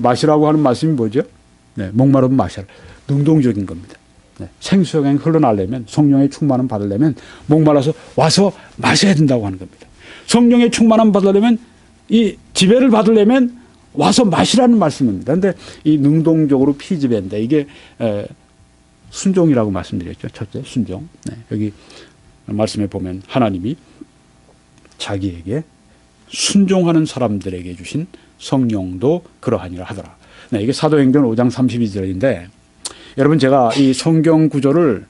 마시라고 하는 말씀이 뭐죠? 네, 목마르면 마셔라. 능동적인 겁니다. 네, 생수형이 흘러나려면 성령의 충만함 받으려면 목말라서 와서 마셔야 된다고 하는 겁니다. 성령의 충만함 받으려면 이 지배를 받으려면 와서 마시라는 말씀입니다. 그런데 이 능동적으로 피지배인데 이게 순종이라고 말씀드렸죠. 첫째 순종. 네, 여기 말씀에 보면 하나님이 자기에게 순종하는 사람들에게 주신 성령도 그러하니라 하더라. 네, 이게 사도행전 5장 32절인데 여러분 제가 이 성경 구절을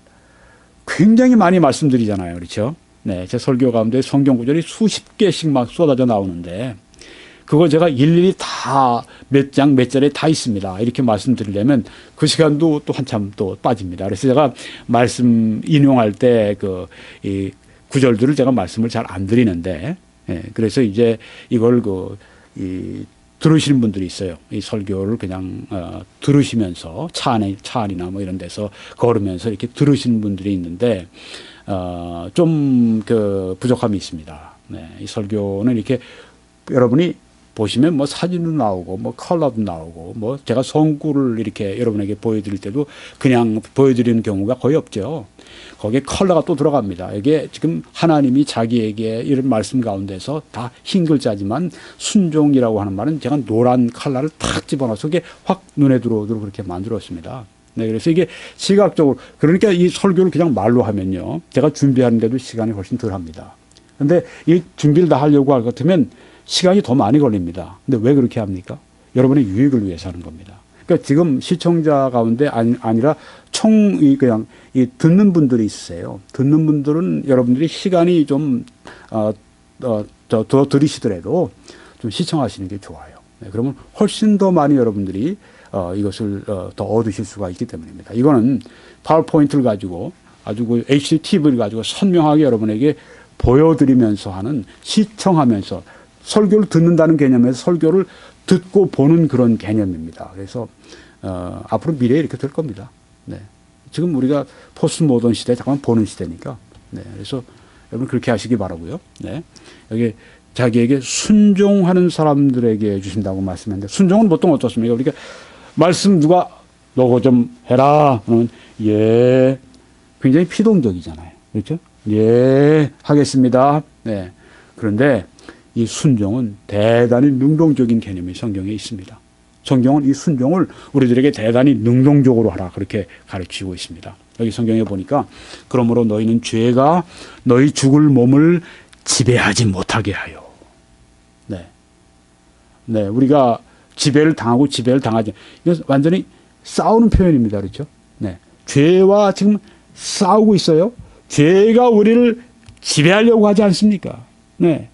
굉장히 많이 말씀드리잖아요. 그렇죠? 네, 제 설교 가운데 성경 구절이 수십 개씩 막 쏟아져 나오는데 그거 제가 일일이 다 몇 장 몇 절에 다 있습니다. 이렇게 말씀드리려면 그 시간도 또 한참 또 빠집니다. 그래서 제가 말씀 인용할 때 이 구절들을 제가 말씀을 잘 안 드리는데 그래서 이제 이걸 들으시는 분들이 있어요. 이 설교를 그냥 들으시면서 차 안이나 뭐 이런 데서 걸으면서 이렇게 들으시는 분들이 있는데 좀 부족함이 있습니다. 네, 이 설교는 이렇게 여러분이 보시면 뭐 사진도 나오고 뭐 컬러도 나오고 뭐 제가 성구를 이렇게 여러분에게 보여드릴 때도 그냥 보여드리는 경우가 거의 없죠. 거기에 컬러가 또 들어갑니다. 이게 지금 하나님이 자기에게 이런 말씀 가운데서 다 흰 글자지만 순종이라고 하는 말은 제가 노란 컬러를 탁 집어넣어서 이게 확 눈에 들어오도록 그렇게 만들었습니다. 네, 그래서 이게 시각적으로 그러니까 이 설교를 그냥 말로 하면요. 제가 준비하는데도 시간이 훨씬 덜 합니다. 그런데 이 준비를 다 하려고 할 것 같으면 시간이 더 많이 걸립니다. 근데 왜 그렇게 합니까? 여러분의 유익을 위해서 하는 겁니다. 그러니까 지금 시청자 가운데 아니라 그냥 듣는 분들이 있으세요. 듣는 분들은 여러분들이 시간이 좀, 더 들으시더라도 좀 시청하시는 게 좋아요. 네, 그러면 훨씬 더 많이 여러분들이 이것을 더 얻으실 수가 있기 때문입니다. 이거는 파워포인트를 가지고 아주 HDTV를 가지고 선명하게 여러분에게 보여드리면서 하는 시청하면서 설교를 듣는다는 개념에서 설교를 듣고 보는 그런 개념입니다. 그래서 앞으로 미래에 이렇게 될 겁니다. 네. 지금 우리가 포스트 모던 시대 잠깐 보는 시대니까. 네. 그래서 여러분 그렇게 하시기 바라고요. 네. 여기 자기에게 순종하는 사람들에게 주신다고 말씀했는데 순종은 보통 어떻습니까? 우리가 말씀 누가 너거 좀 해라. 그러면 예. 굉장히 피동적이잖아요. 그렇죠? 예. 하겠습니다. 네. 그런데 이 순종은 대단히 능동적인 개념이 성경에 있습니다. 성경은 이 순종을 우리들에게 대단히 능동적으로 하라 그렇게 가르치고 있습니다. 여기 성경에 보니까 그러므로 너희는 죄가 너희 죽을 몸을 지배하지 못하게 하여. 네. 네. 우리가 지배를 당하고 지배를 당하지. 이건 완전히 싸우는 표현입니다. 그렇죠? 네. 죄와 지금 싸우고 있어요. 죄가 우리를 지배하려고 하지 않습니까? 네.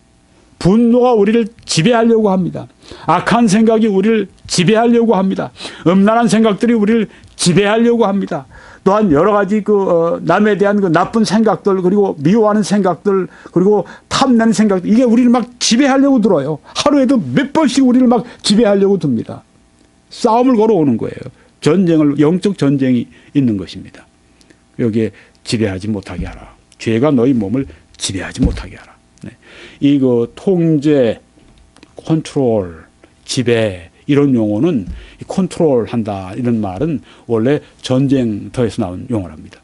분노가 우리를 지배하려고 합니다. 악한 생각이 우리를 지배하려고 합니다. 음란한 생각들이 우리를 지배하려고 합니다. 또한 여러 가지 남에 대한 나쁜 생각들 그리고 미워하는 생각들 그리고 탐내는 생각들 이게 우리를 막 지배하려고 들어요. 하루에도 몇 번씩 우리를 막 지배하려고 듭니다. 싸움을 걸어오는 거예요. 영적 전쟁이 있는 것입니다. 여기에 지배하지 못하게 하라. 죄가 너희 몸을 지배하지 못하게 하라. 네. 통제, 컨트롤, 지배 이런 용어는 컨트롤한다 이런 말은 원래 전쟁터에서 나온 용어랍니다.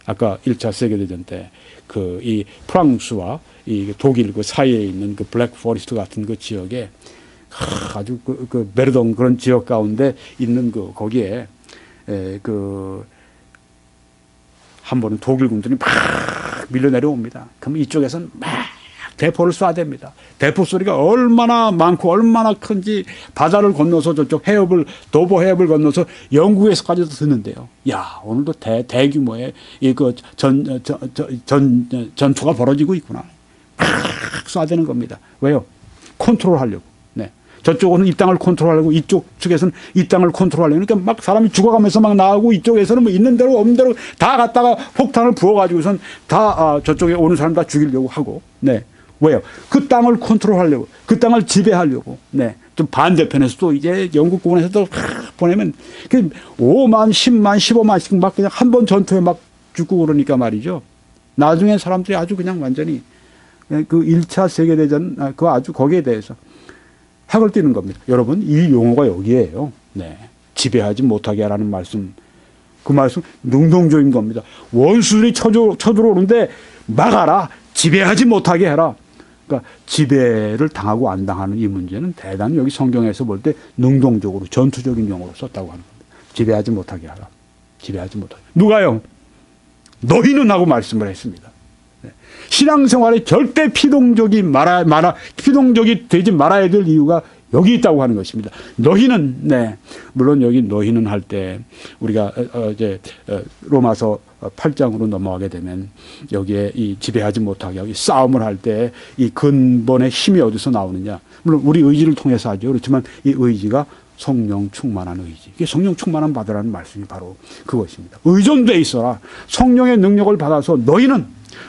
아까 1차 세계대전 때 이 프랑스와 이 독일 그 사이에 있는 그 블랙 포레스트 같은 그 지역에 아주 베르동 그런 지역 가운데 있는 거기에 한 번은 독일 군들이 막 밀려 내려옵니다. 그럼 이쪽에서는 막 대포를 쏴댑니다. 대포 소리가 얼마나 많고 얼마나 큰지 바다를 건너서 저쪽 도보 해협을 건너서 영국에서까지도 듣는데요. 야, 오늘도 대규모의 전투가 벌어지고 있구나. 막 쏴대는 겁니다. 왜요? 컨트롤하려고. 네. 저쪽은 이 땅을 컨트롤하려고 이쪽 측에서는 이 땅을 컨트롤하려고. 그러니까 막 사람이 죽어가면서 막 나오고 이쪽에서는 뭐 있는 대로 없는 대로 다 갖다가 폭탄을 부어가지고선 다 저쪽에 오는 사람 다 죽이려고 하고. 네. 왜요? 그 땅을 컨트롤하려고, 그 땅을 지배하려고. 네. 좀 반대편에서도 이제 영국군에서도 보내면 5만, 10만, 15만씩 막 그냥 한 번 전투에 막 죽고 그러니까 말이죠. 나중에 사람들이 아주 그냥 완전히 그 1차 세계대전, 아주 거기에 대해서 학을 띄는 겁니다. 여러분, 이 용어가 여기에요. 네. 지배하지 못하게 하라는 말씀. 그 말씀 능동적인 겁니다. 원수들이 쳐들어오는데 막아라. 지배하지 못하게 해라. 그러니까 지배를 당하고 안 당하는 이 문제는 대단히 여기 성경에서 볼 때 능동적으로 전투적인 용어로 썼다고 하는 겁니다. 지배하지 못하게 하라. 지배하지 못하게. 누가요? 너희는 하고 말씀을 했습니다. 신앙생활에 절대 피동적이 되지 말아야 될 이유가 여기 있다고 하는 것입니다. 너희는, 네. 물론 여기 너희는 할 때 우리가 이제 로마서 8장으로 넘어가게 되면 여기에 이 지배하지 못하게 하고 싸움을 할 때 이 근본의 힘이 어디서 나오느냐. 물론 우리 의지를 통해서 하죠. 그렇지만 이 의지가 성령 충만한 의지. 이게 성령 충만한 받으라는 말씀이 바로 그것입니다. 의존돼 있어라. 성령의 능력을 받아서 너희는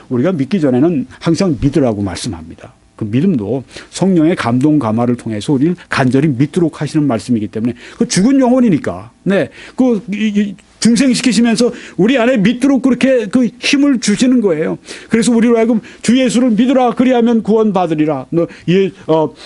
우리가 믿기 전에는 항상 믿으라고 말씀합니다. 그 믿음도 성령의 감동 감화를 통해서 우리를 간절히 믿도록 하시는 말씀이기 때문에 그 죽은 영혼이니까 네, 그 증생시키시면서 우리 안에 믿도록 그렇게 그 힘을 주시는 거예요. 그래서 우리로 하여금 주 예수를 믿으라 그리하면 구원받으리라.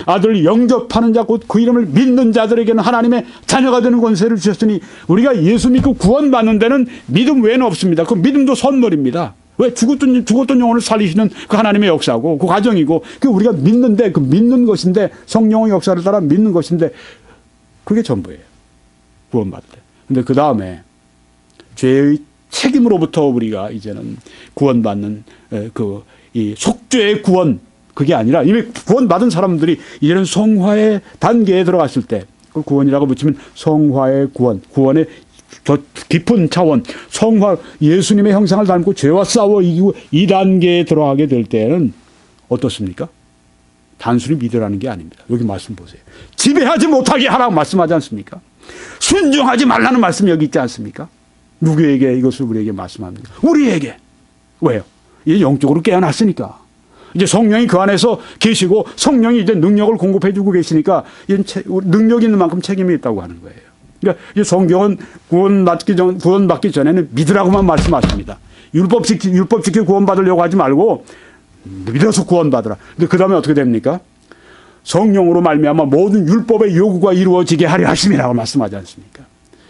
아들 영접하는 자 곧 그 이름을 믿는 자들에게는 하나님의 자녀가 되는 권세를 주셨으니 우리가 예수 믿고 구원받는 데는 믿음 외에는 없습니다. 그 믿음도 선물입니다. 왜? 죽었던 영혼을 살리시는 그 하나님의 역사고, 그 과정이고, 그 우리가 믿는데, 그 믿는 것인데, 성령의 역사를 따라 믿는 것인데, 그게 전부예요. 구원받을 때. 근데 그 다음에, 죄의 책임으로부터 우리가 이제는 구원받는, 이 속죄의 구원, 그게 아니라 이미 구원받은 사람들이 이제는 성화의 단계에 들어갔을 때, 그걸 구원이라고 붙이면 성화의 구원, 구원의 더 깊은 차원, 성화, 예수님의 형상을 닮고 죄와 싸워 이기고 이 단계에 들어가게 될 때는 어떻습니까? 단순히 믿으라는 게 아닙니다. 여기 말씀 보세요. 지배하지 못하게 하라고 말씀하지 않습니까? 순종하지 말라는 말씀 여기 있지 않습니까? 누구에게 이것을 우리에게 말씀합니까? 우리에게. 왜요? 이제 영적으로 깨어났으니까. 이제 성령이 그 안에서 계시고 성령이 이제 능력을 공급해 주고 계시니까 능력 있는 만큼 책임이 있다고 하는 거예요. 그러니까 성경은 구원받기 전에는 믿으라고만 말씀하십니다. 율법 지켜 구원받으려고 하지 말고 믿어서 구원받으라. 근데 그 다음에 어떻게 됩니까? 성령으로 말미암아 모든 율법의 요구가 이루어지게 하려 하심이라고 말씀하지 않습니까?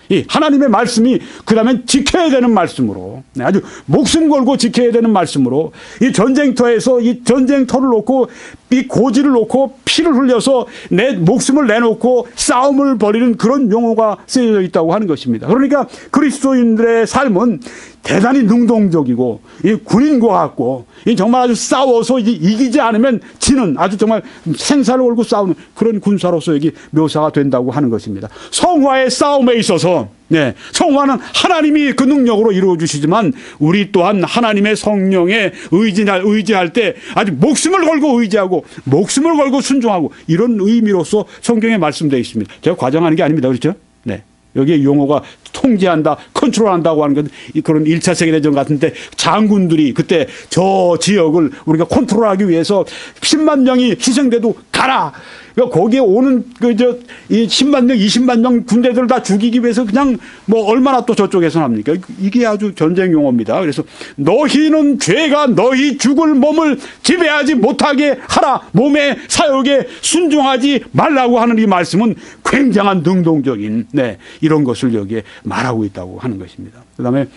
이 하나님의 말씀이 그 다음에 지켜야 되는 말씀으로 아주 목숨 걸고 지켜야 되는 말씀으로 이 전쟁터에서 이 전쟁터를 놓고 이 고지를 놓고 피를 흘려서 내 목숨을 내놓고 싸움을 벌이는 그런 용어가 쓰여져 있다고 하는 것입니다. 그러니까 그리스도인들의 삶은 대단히 능동적이고 이 군인과 같고 이 정말 아주 싸워서 이기지 않으면 지는 아주 정말 생사를 걸고 싸우는 그런 군사로서 여기 묘사가 된다고 하는 것입니다. 성화의 싸움에 있어서 성화는 하나님이 그 능력으로 이루어 주시지만 우리 또한 하나님의 성령에 의지할 때 아주 목숨을 걸고 의지하고 목숨을 걸고 순종하고 이런 의미로서 성경에 말씀되어 있습니다. 제가 과장하는 게 아닙니다. 그렇죠? 여기에 용어가 통제한다, 컨트롤한다고 하는 건 그런 1차 세계대전 같은 때 장군들이 그때 저 지역을 우리가 컨트롤하기 위해서 10만 명이 희생돼도 가라. 그러니까 거기에 오는 이 10만 명, 20만 명 군대들을 다 죽이기 위해서 그냥 뭐 얼마나 또 저쪽에서 합니까? 이게 아주 전쟁 용어입니다. 그래서 너희는 죄가 너희 죽을 몸을 지배하지 못하게 하라. 몸의 사욕에 순종하지 말라고 하는 이 말씀은 굉장한 능동적인 이런 것을 여기에 말하고 있다고 하는 것입니다. 그다음에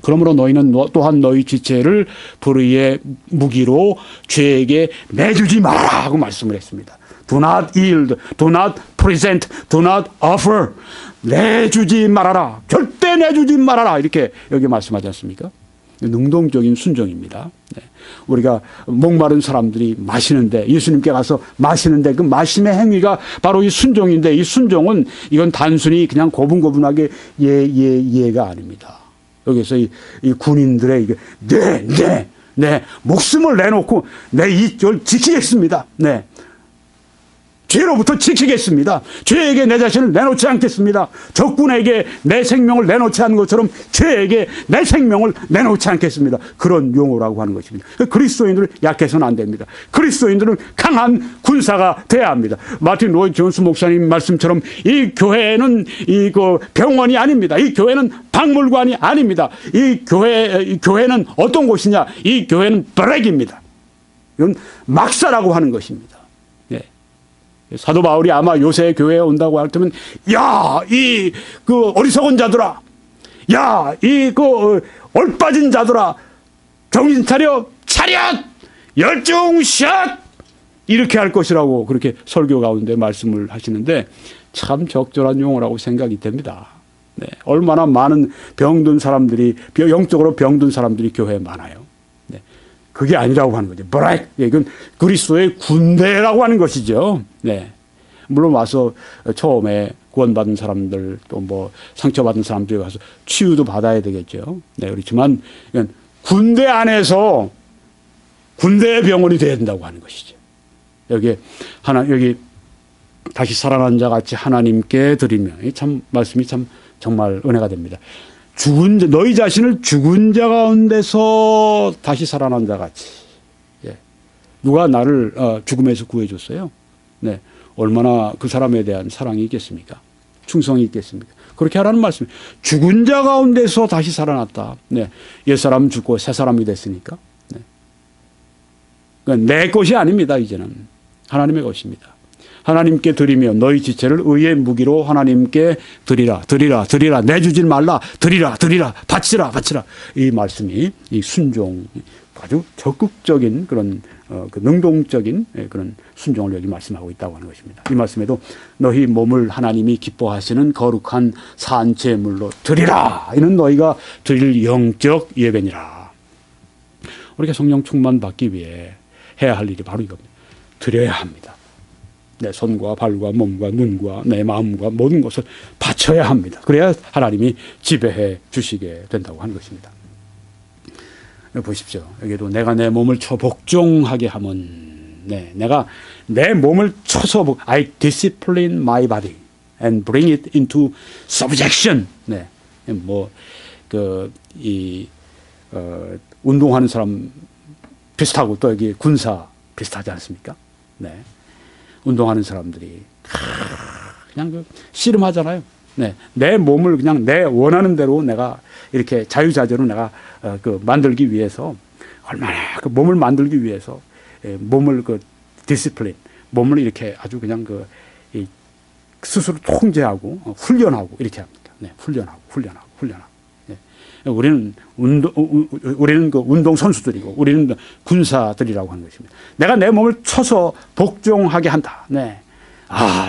그러므로 너희는 또한 너희 지체를 불의의 무기로 죄에게 내주지 마라 하고 말씀을 했습니다. Do not yield, do not present, do not offer. 내주지 말아라. 절대 내주지 말아라. 이렇게 여기 말씀하지 않습니까? 능동적인 순종입니다. 우리가 목마른 사람들이 마시는데 예수님께 가서 마시는데 그 마심의 행위가 바로 이 순종인데 이 순종은 이건 단순히 그냥 고분고분하게 예가 아닙니다. 여기서 이 군인들의 목숨을 내놓고 이걸 지키겠습니다. 죄로부터 지키겠습니다. 죄에게 내 자신을 내놓지 않겠습니다. 적군에게 내 생명을 내놓지 않은 것처럼 죄에게 내 생명을 내놓지 않겠습니다. 그런 용어라고 하는 것입니다. 그리스도인들은 약해서는 안 됩니다. 그리스도인들은 강한 군사가 돼야 합니다. 마틴 로이드 존스 목사님 말씀처럼 이 교회는 병원이 아닙니다. 이 교회는 박물관이 아닙니다. 이 교회는 어떤 곳이냐? 이 교회는 브렉입니다. 이건 막사라고 하는 것입니다. 사도 바울이 아마 요새 교회에 온다고 할 때면, 야, 그 어리석은 자들아, 야, 얼빠진 자들아, 정신 차려, 차렷, 열중, 샷! 이렇게 할 것이라고 그렇게 설교 가운데 말씀을 하시는데 참 적절한 용어라고 생각이 됩니다. 네, 얼마나 많은 병든 사람들이, 영적으로 병든 사람들이 교회에 많아요. 네, 그게 아니라고 하는 거죠. 브라이크, 이건 그리스도의 군대라고 하는 것이죠. 네, 물론 와서 처음에 구원받은 사람들 또 뭐 상처받은 사람들이 와서 치유도 받아야 되겠죠. 네, 그렇지만 이건 군대 안에서 군대의 병원이 돼야 된다고 하는 것이죠. 여기 다시 살아난 자 같이 하나님께 드리며, 참 말씀이 참 정말 은혜가 됩니다. 너희 자신을 죽은 자 가운데서 다시 살아난 자 같이. 예. 누가 나를 죽음에서 구해줬어요? 네. 얼마나 그 사람에 대한 사랑이 있겠습니까? 충성이 있겠습니까? 그렇게 하라는 말씀이에요. 죽은 자 가운데서 다시 살아났다. 네. 옛사람 죽고 새 사람이 됐으니까. 네. 그러니까 내 것이 아닙니다. 이제는 하나님의 것입니다. 하나님께 드리며 너희 지체를 의의 무기로 하나님께 드리라. 내주질 말라. 드리라. 바치라. 이 말씀이 이 순종, 아주 적극적인 그런 그 능동적인 그런 순종을 여기 말씀하고 있다고 하는 것입니다. 이 말씀에도 너희 몸을 하나님이 기뻐하시는 거룩한 산제물로 드리라. 이는 너희가 드릴 영적 예배니라. 우리가 성령 충만 받기 위해 해야 할 일이 바로 이겁니다. 드려야 합니다. 내 손과 발과 몸과 눈과 내 마음과 모든 것을 바쳐야 합니다. 그래야 하나님이 지배해 주시게 된다고 하는 것입니다. 보십시오. 여기도 내가 내 몸을 쳐 복종하게 하면, 네, 내가 내 몸을 쳐서 I discipline my body and bring it into subjection. 네, 운동하는 사람 비슷하고 또 여기 군사 비슷하지 않습니까? 네. 운동하는 사람들이 그냥 씨름하잖아요. 네, 내 몸을 그냥 내 원하는 대로 내가 이렇게 자유자재로 내가 만들기 위해서 얼마나 그 몸을 만들기 위해서 몸을 디시플린, 몸을 이렇게 아주 그냥 이 스스로 통제하고 훈련하고 이렇게 합니다. 네, 훈련하고. 네. 우리는 운동 선수들이고 우리는 군사들이라고 하는 것입니다. 내가 내 몸을 쳐서 복종하게 한다. 네.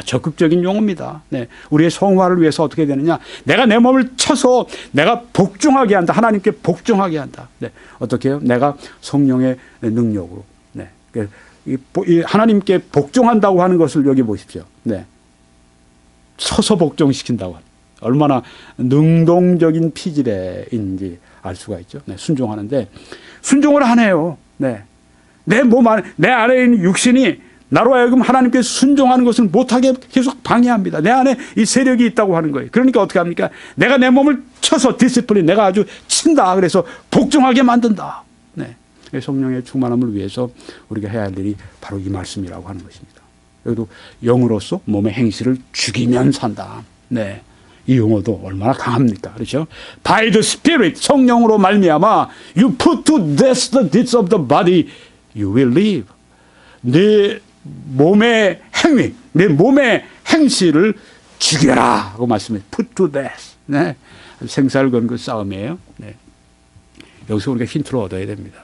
적극적인 용어입니다. 네. 우리의 성화를 위해서 어떻게 되느냐. 내가 내 몸을 쳐서 내가 복종하게 한다. 하나님께 복종하게 한다. 네. 어떻게 해요? 내가 성령의 능력으로. 네. 하나님께 복종한다고 하는 것을 여기 보십시오. 네. 쳐서 복종시킨다고 합니다. 얼마나 능동적인 피지레인지 알 수가 있죠. 네. 순종하는데 순종을 하네요. 네. 내 몸 안에, 내 안에 있는 육신이 나로 하여금 하나님께 순종하는 것을 못하게 계속 방해합니다. 내 안에 이 세력이 있다고 하는 거예요. 그러니까 어떻게 합니까? 내가 내 몸을 쳐서 디시플린, 내가 아주 친다. 그래서 복종하게 만든다. 네. 성령의 충만함을 위해서 우리가 해야 할 일이 바로 이 말씀이라고 하는 것입니다. 여기도 영으로서 몸의 행실을 죽이면 산다. 네. 이 용어도 얼마나 강합니까? 그렇죠? By the Spirit, 성령으로 말미암아 you put to death the deeds of the body, you will live. 내 몸의 행위, 내 몸의 행실을 죽여라 하고 말씀해. Put to death. 네. 생사를 건 그 싸움이에요. 네. 여기서 우리가 힌트를 얻어야 됩니다.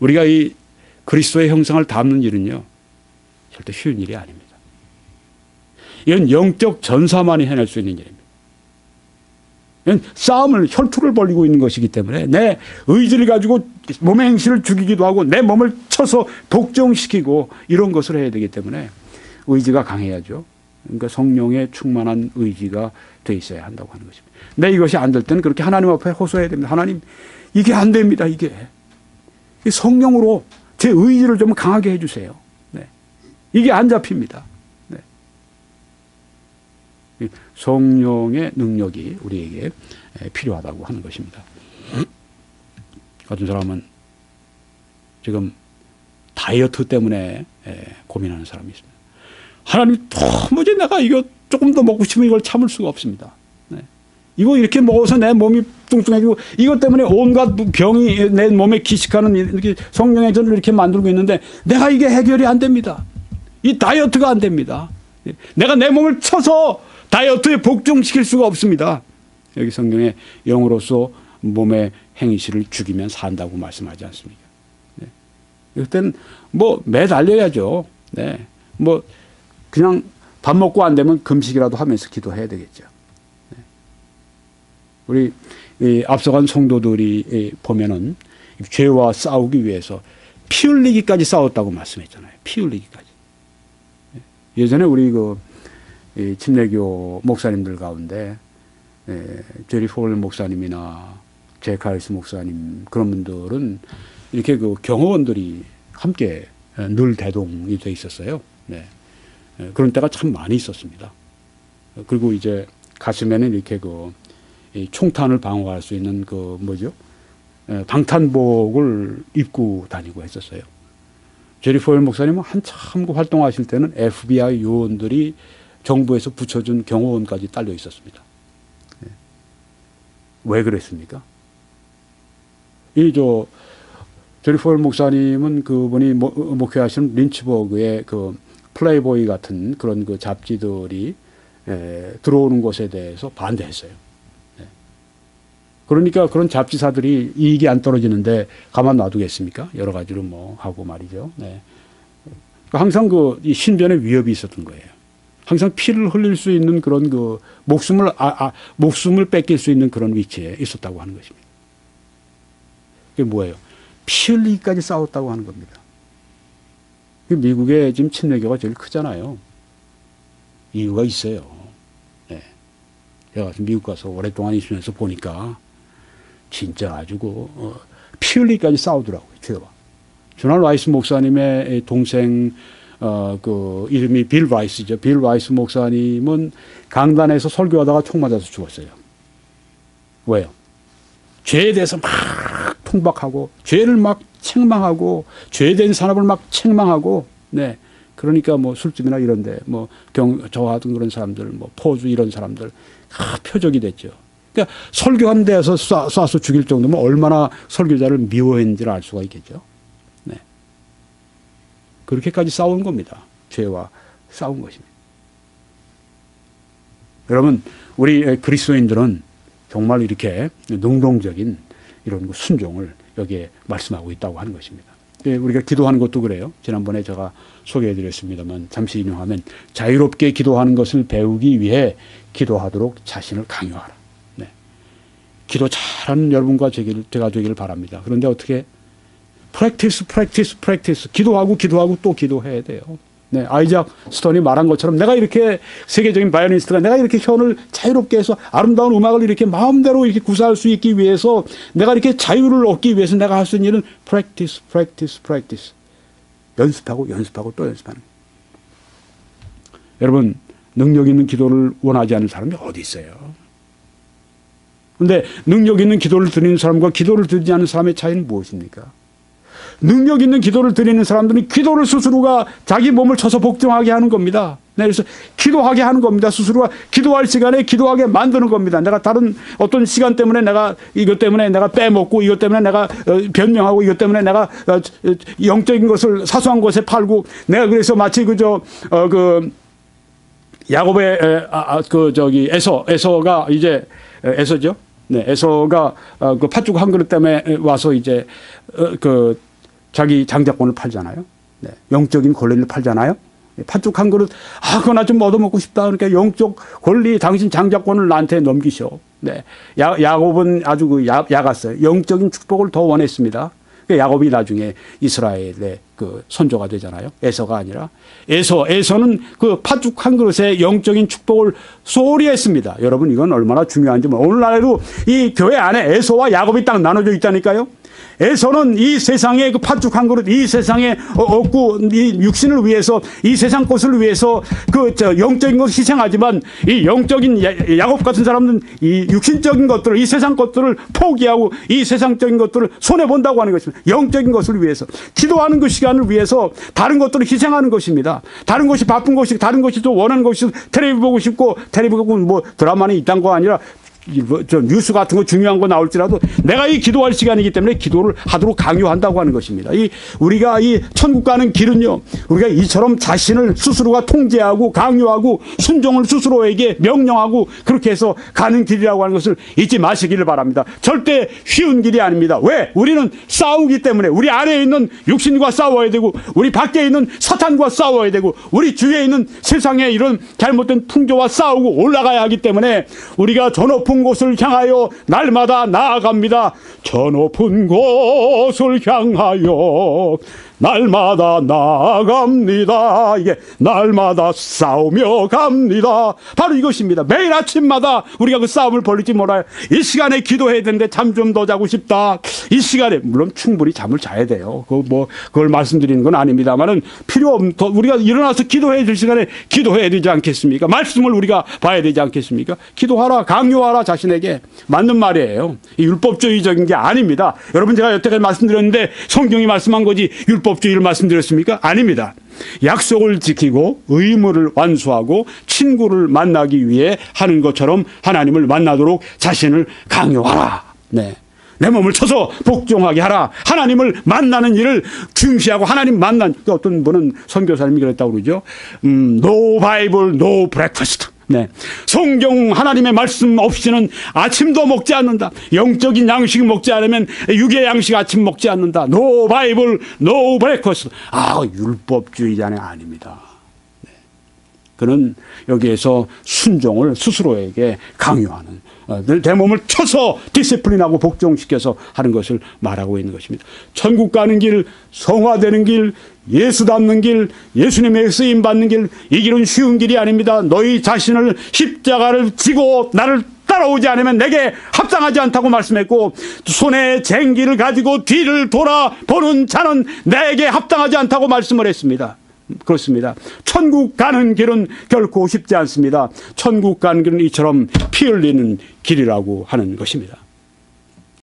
우리가 이 그리스도의 형상을 담는 일은요, 절대 쉬운 일이 아닙니다. 이건 영적 전사만이 해낼 수 있는 일입니다. 이건 싸움을, 혈투를 벌이고 있는 것이기 때문에 내 의지를 가지고 몸의 행실을 죽이기도 하고 내 몸을 쳐서 복종시키고 이런 것을 해야 되기 때문에 의지가 강해야죠. 그러니까 성령의 충만한 의지가 돼 있어야 한다고 하는 것입니다. 근데 이것이 안 될 때는 그렇게 하나님 앞에 호소해야 됩니다. 하나님, 이게 안 됩니다. 이게 성령으로 제 의지를 좀 강하게 해주세요. 네. 이게 안 잡힙니다. 네. 성령의 능력이 우리에게 필요하다고 하는 것입니다. 어떤 사람은 지금 다이어트 때문에 고민하는 사람이 있습니다. 하나님, 도무지 내가 이거 조금 더 먹고 싶으면 이걸 참을 수가 없습니다. 네. 이거 이렇게 먹어서 내 몸이 뚱뚱해지고 이것 때문에 온갖 병이 내 몸에 기식하는 이렇게 성령의 전을 이렇게 만들고 있는데 내가 이게 해결이 안 됩니다. 이 다이어트가 안 됩니다. 내가 내 몸을 쳐서 다이어트에 복종시킬 수가 없습니다. 여기 성경에 영으로서 몸의 행실을 죽이면 산다고 말씀하지 않습니까? 네. 그때는 뭐 매달려야죠. 네. 뭐 그냥 밥 먹고 안 되면 금식이라도 하면서 기도해야 되겠죠. 네. 우리 앞서간 성도들이 보면은 죄와 싸우기 위해서 피 흘리기까지 싸웠다고 말씀했잖아요. 피 흘리기까지. 예전에 우리 침례교 목사님들 가운데 제리 폴 목사님이나 제카리스 목사님 그런 분들은 이렇게 경호원들이 함께 늘 대동이 돼 있었어요. 네. 그런 때가 참 많이 있었습니다. 그리고 이제 가슴에는 이렇게 총탄을 방어할 수 있는 방탄복을 입고 다니고 했었어요. 제리 포엘 목사님은 한참 활동하실 때는 FBI 요원들이 정부에서 붙여준 경호원까지 딸려 있었습니다. 네. 왜 그랬습니까? 제리 포엘 목사님은 그분이 목회하시는 린치버그의 플레이보이 같은 그런 잡지들이 들어오는 것에 대해서 반대했어요. 네. 그러니까 그런 잡지사들이 이익이 안 떨어지는데 가만 놔두겠습니까? 여러 가지로 하고 말이죠. 네. 항상 이 신변의 위협이 있었던 거예요. 항상 피를 흘릴 수 있는 그런 목숨을 뺏길 수 있는 그런 위치에 있었다고 하는 것입니다. 그게 뭐예요? 피 흘리기까지 싸웠다고 하는 겁니다. 미국의 지금 침례교가 제일 크잖아요. 이유가 있어요. 네. 제가 미국 가서 오랫동안 있으면서 보니까 진짜 아주 피 흘리기까지 싸우더라고요. 죄와. 조난 라이스 목사님의 동생 이름이 빌 라이스죠. 빌 라이스 목사님은 강단에서 설교하다가 총 맞아서 죽었어요. 왜요? 죄에 대해서 막 통박하고 죄를 막 책망하고 죄된 사람을 막 책망하고 네. 그러니까 술집이나 이런데 저하던 그런 사람들 포주 이런 사람들 표적이 됐죠. 그러니까 설교한 데에서 쏴서 죽일 정도면 얼마나 설교자를 미워했는지를 알 수가 있겠죠. 네. 그렇게까지 싸운 겁니다. 죄와 싸운 것입니다. 여러분 우리 그리스도인들은 정말 이렇게 능동적인 이런 순종을 여기에 말씀하고 있다고 하는 것입니다. 우리가 기도하는 것도 그래요. 지난번에 제가 소개해드렸습니다만 잠시 인용하면 자유롭게 기도하는 것을 배우기 위해 기도하도록 자신을 강요하라. 네. 기도 잘하는 여러분과 제가 되기를 바랍니다. 그런데 어떻게? 프랙티스. 기도하고 또 기도해야 돼요. 네, 아이작 스톤이 말한 것처럼 내가 이렇게 세계적인 바이올리니스트가 내가 이렇게 현을 자유롭게 해서 아름다운 음악을 이렇게 마음대로 이렇게 구사할 수 있기 위해서 내가 이렇게 자유를 얻기 위해서 내가 할 수 있는 일은 practice. 연습하고 또 연습하는 거예요. 여러분 능력 있는 기도를 원하지 않는 사람이 어디 있어요? 그런데 능력 있는 기도를 드리는 사람과 기도를 드리지 않는 사람의 차이는 무엇입니까? 능력 있는 기도를 드리는 사람들은 기도를 스스로가 자기 몸을 쳐서 복종하게 하는 겁니다. 네, 그래서 기도하게 하는 겁니다. 스스로가 기도할 시간에 기도하게 만드는 겁니다. 내가 다른 어떤 시간 때문에 이것 때문에 내가 빼먹고 이것 때문에 내가 변명하고 이것 때문에 내가 영적인 것을 사소한 것에 팔고 내가 그래서 마치 야곱의 에서가 이제 에서죠. 네, 에서가 팥죽 한 그릇 때문에 와서 이제 자기 장자권을 팔잖아요. 네, 영적인 권리를 팔잖아요. 팥죽 한 그릇, 그거 나 좀 얻어먹고 싶다. 그러니까 영적 권리, 당신 장자권을 나한테 넘기셔. 네, 야곱은 아주 야갔어요. 영적인 축복을 더 원했습니다. 야곱이 나중에 이스라엘의 선조가 되잖아요. 에서가 아니라. 에서는 팥죽 한 그릇에 영적인 축복을 소홀히 했습니다. 여러분 이건 얼마나 중요한지 오늘날에도 이 교회 안에 에서와 야곱이 딱 나눠져 있다니까요. 에서는 이 세상의 팥죽 한 그릇, 이 세상에 얻고 이 육신을 위해서 이 세상 것을 위해서 영적인 것을 희생하지만 이 영적인 야곱 같은 사람은 이 육신적인 것들을 이 세상 것들을 포기하고 이 세상적인 것들을 손해 본다고 하는 것입니다. 영적인 것을 위해서 기도하는 그 시간을 위해서 다른 것들을 희생하는 것입니다. 다른 것이 바쁜 것이 다른 것이 또 원하는 것이 텔레비전 보고 싶고 텔레비전 보고 드라마는 이딴 거 아니라 저 뉴스 같은 거 중요한 거 나올지라도 내가 이 기도할 시간이기 때문에 기도를 하도록 강요한다고 하는 것입니다. 우리가 이 천국 가는 길은요, 우리가 이처럼 자신을 스스로가 통제하고 강요하고 순종을 스스로에게 명령하고 그렇게 해서 가는 길이라고 하는 것을 잊지 마시기를 바랍니다. 절대 쉬운 길이 아닙니다. 왜? 우리는 싸우기 때문에 우리 안에 있는 육신과 싸워야 되고 우리 밖에 있는 사탄과 싸워야 되고 우리 주위에 있는 세상의 이런 잘못된 풍조와 싸우고 올라가야 하기 때문에 우리가 저 높은 곳을 향하여 날마다 나아갑니다. 저 높은 곳을 향하여 날마다 나아갑니다. 이게 날마다 싸우며 갑니다. 바로 이것입니다. 매일 아침마다 우리가 그 싸움을 벌리지 말아요. 이 시간에 기도해야 되는데 잠 좀 더 자고 싶다. 이 시간에 물론 충분히 잠을 자야 돼요. 그걸 말씀드리는 건 아닙니다만은 필요 없는 우리가 일어나서 기도해야 될 시간에 기도해야 되지 않겠습니까? 말씀을 우리가 봐야 되지 않겠습니까? 기도하라, 강요하라 자신에게. 맞는 말이에요. 율법주의적인 게 아닙니다. 여러분 제가 여태까지 말씀드렸는데 성경이 말씀한 거지 율법주의를 말씀드렸습니까? 아닙니다. 약속을 지키고 의무를 완수하고 친구를 만나기 위해 하는 것처럼 하나님을 만나도록 자신을 강요하라. 네. 내 몸을 쳐서 복종하게 하라. 하나님을 만나는 일을 중시하고 하나님 어떤 분은 선교사님이 그랬다고 그러죠. No Bible, no breakfast. 네. 성경 하나님의 말씀 없이는 아침도 먹지 않는다. 영적인 양식 먹지 않으면 육의 양식 아침 먹지 않는다. No Bible, no breakfast. 율법주의자는 아닙니다. 네. 그는 여기에서 순종을 스스로에게 강요하는 내 몸을 쳐서 디시플린하고 복종시켜서 하는 것을 말하고 있는 것입니다. 천국 가는 길, 성화되는 길, 예수 닮는 길, 예수님의 쓰임 받는 길, 이 길은 쉬운 길이 아닙니다. 너희 자신을 십자가를 지고 나를 따라오지 않으면 내게 합당하지 않다고 말씀했고 손에 쟁기를 가지고 뒤를 돌아보는 자는 내게 합당하지 않다고 말씀을 했습니다. 그렇습니다. 천국 가는 길은 결코 쉽지 않습니다. 천국 가는 길은 이처럼 피 흘리는 길이라고 하는 것입니다.